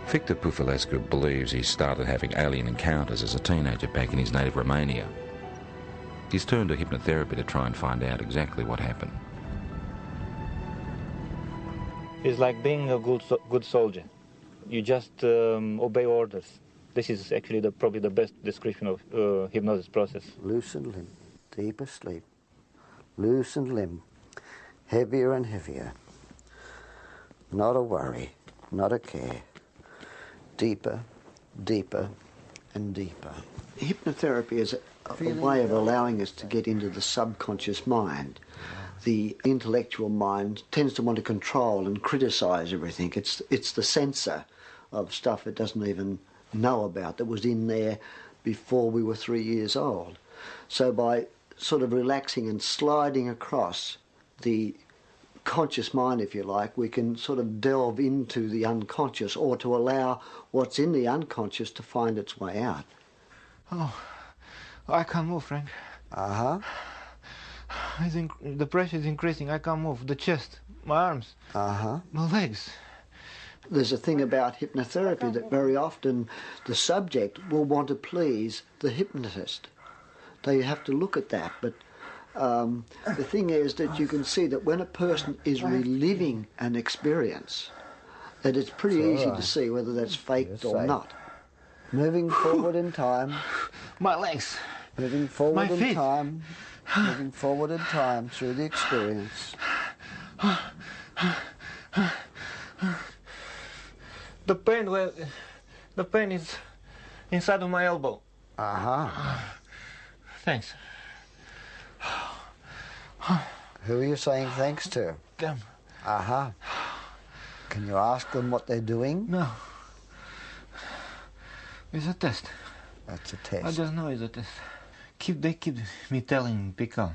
Victor Pufulescu believes he started having alien encounters as a teenager back in his native Romania. He's turned to hypnotherapy to try and find out exactly what happened. It's like being a good soldier. You just obey orders. This is actually probably the best description of hypnosis process. Loosened limb, deeper sleep. Loosened limb, heavier and heavier. Not a worry, not a care. Deeper, deeper, and deeper. Hypnotherapy is a way of allowing us to get into the subconscious mind. The intellectual mind tends to want to control and criticise everything. It's the censor of stuff it doesn't even know about that was in there before we were 3 years old. So by sort of relaxing and sliding across the conscious mind, if you like, we can sort of delve into the unconscious, or to allow what's in the unconscious to find its way out. Oh, I can't move, Frank. Uh-huh. The pressure is increasing. I can't move. The chest, my arms, uh-huh, my legs. There's a thing about hypnotherapy that very often the subject will want to please the hypnotist. They have to look at that, but the thing is that you can see that when a person is reliving an experience, that it's pretty easy to see whether that's faked or not. Moving forward in time. My legs. Moving forward my in feet. time. Moving forward in time through the experience. The pain is inside of my elbow. Uh-huh. Thanks. Who are you saying thanks to? Them. Uh-huh. Can you ask them what they're doing? No. It's a test. That's a test. I just know it's a test. They keep me telling me, be calm.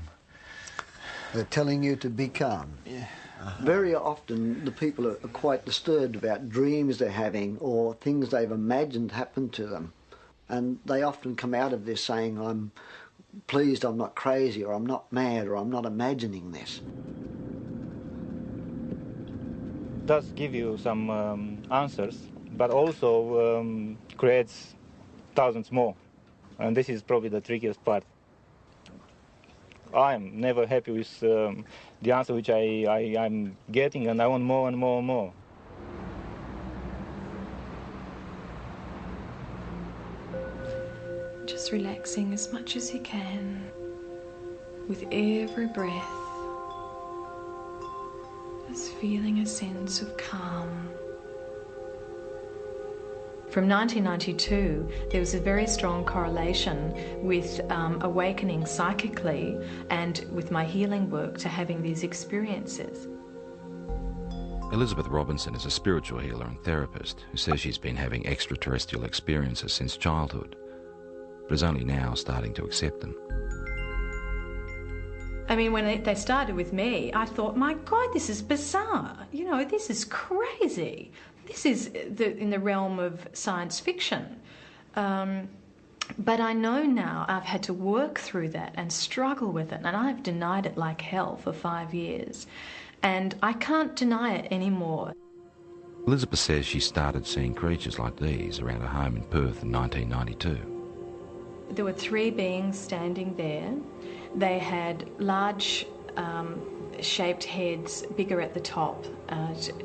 They're telling you to be calm? Yeah. Uh-huh. Very often the people are quite disturbed about dreams they're having or things they've imagined happen to them. And they often come out of this saying, I'm pleased I'm not crazy, or I'm not mad, or I'm not imagining this. It does give you some answers, but also creates thousands more. And this is probably the trickiest part. I'm never happy with the answer which I'm getting, and I want more and more and more. Just relaxing as much as you can with every breath. Just feeling a sense of calm. From 1992, there was a very strong correlation with awakening psychically and with my healing work to having these experiences. Elizabeth Robinson is a spiritual healer and therapist who says she's been having extraterrestrial experiences since childhood, but is only now starting to accept them. I mean, when they started with me, I thought, my God, this is bizarre. You know, this is crazy. This is in the realm of science fiction. But I know now I've had to work through that and struggle with it, and I've denied it like hell for 5 years. And I can't deny it anymore. Elizabeth says she started seeing creatures like these around her home in Perth in 1992. There were 3 beings standing there. They had large shaped heads, bigger at the top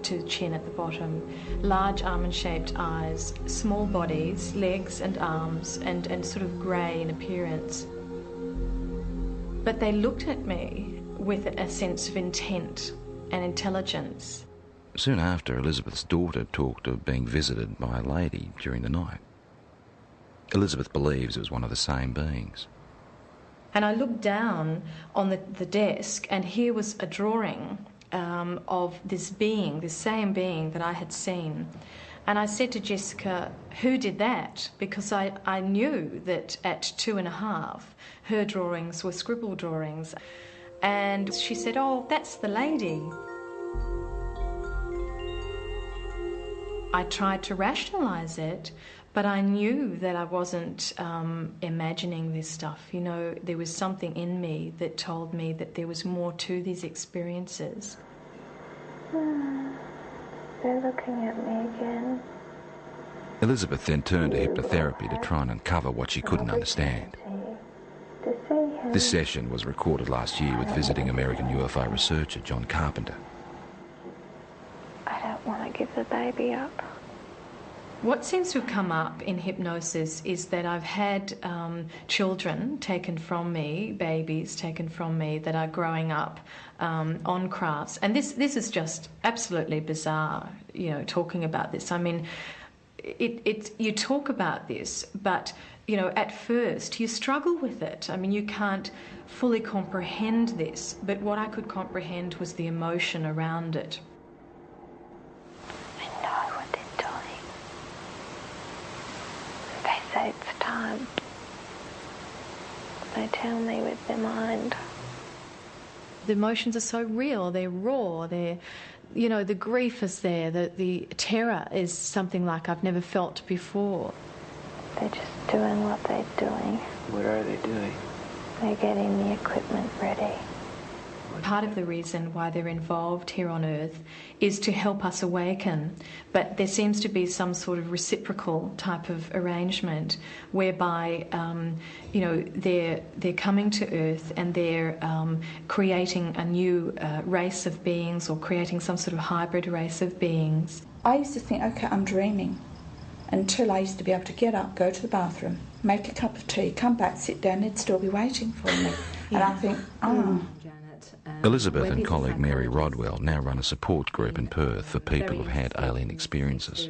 to chin at the bottom, large almond-shaped eyes, small bodies, legs and arms, and sort of grey in appearance. But they looked at me with a sense of intent and intelligence. Soon after, Elizabeth's daughter talked of being visited by a lady during the night. Elizabeth believes it was one of the same beings. And I looked down on the desk, and here was a drawing of this being, this same being that I had seen. And I said to Jessica, who did that? Because I knew that at 2.5, her drawings were scribble drawings. And she said, oh, that's the lady. I tried to rationalise it, but I knew that I wasn't imagining this stuff. You know, there was something in me that told me that there was more to these experiences. They're looking at me again. Elizabeth then turned to hypnotherapy to try and uncover what she couldn't understand. This session was recorded last year with visiting American UFO researcher John Carpenter. I don't want to give the baby up. What seems to have come up in hypnosis is that I've had children taken from me, babies taken from me that are growing up on crafts. And this is just absolutely bizarre, you know, talking about this. I mean, you talk about this, but, you know, at first you struggle with it. I mean, you can't fully comprehend this, but what I could comprehend was the emotion around it. I know what they're doing. They say it's time. They tell me with their mind. The emotions are so real, they're raw, you know, the grief is there, the terror is something like I've never felt before. They're just doing what they're doing. What are they doing? They're getting the equipment ready. Part of the reason why they're involved here on Earth is to help us awaken, but there seems to be some sort of reciprocal type of arrangement whereby, you know, they're coming to Earth and they're creating a new race of beings, or creating some sort of hybrid race of beings. I used to think, okay, I'm dreaming, until I used to be able to get up, go to the bathroom, make a cup of tea, come back, sit down, they'd still be waiting for me. And I think, oh. Elizabeth and colleague Mary Rodwell now run a support group in Perth for people who've had alien experiences.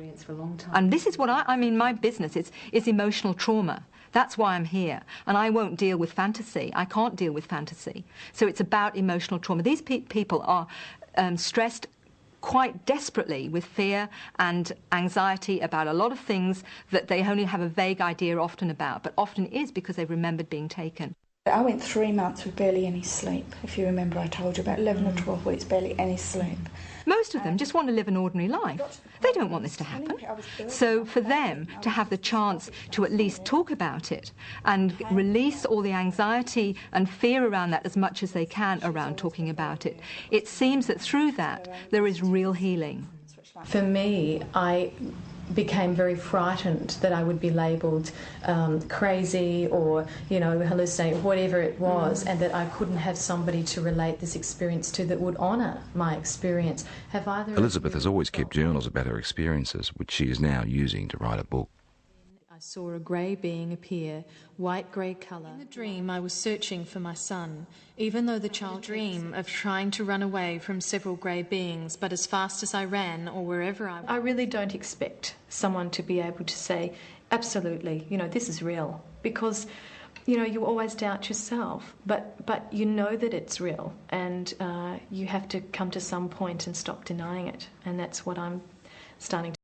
And this is what I mean, my business is emotional trauma. That's why I'm here. And I won't deal with fantasy. I can't deal with fantasy. So it's about emotional trauma. These people are stressed quite desperately with fear and anxiety about a lot of things that they only have a vague idea often about, but often is because they've remembered being taken. I went 3 months with barely any sleep. If you remember, I told you about 11 or 12 weeks, barely any sleep. Most of them just want to live an ordinary life. They don't want this to happen. So for them to have the chance to at least talk about it and release all the anxiety and fear around that as much as they can around talking about it, it seems that through that there is real healing. For me, I became very frightened that I would be labelled crazy or, you know, hallucinating, whatever it was, and that I couldn't have somebody to relate this experience to that would honour my experience. Have either Elizabeth has always kept journals about her experiences, which she is now using to write a book. I saw a grey being appear, white-grey colour. In the dream, I was searching for my son, even though the child dream of trying to run away from several grey beings, but as fast as I ran or wherever I really don't expect someone to be able to say, absolutely, you know, this is real, because, you know, you always doubt yourself, but you know that it's real, and you have to come to some point and stop denying it, and that's what I'm starting to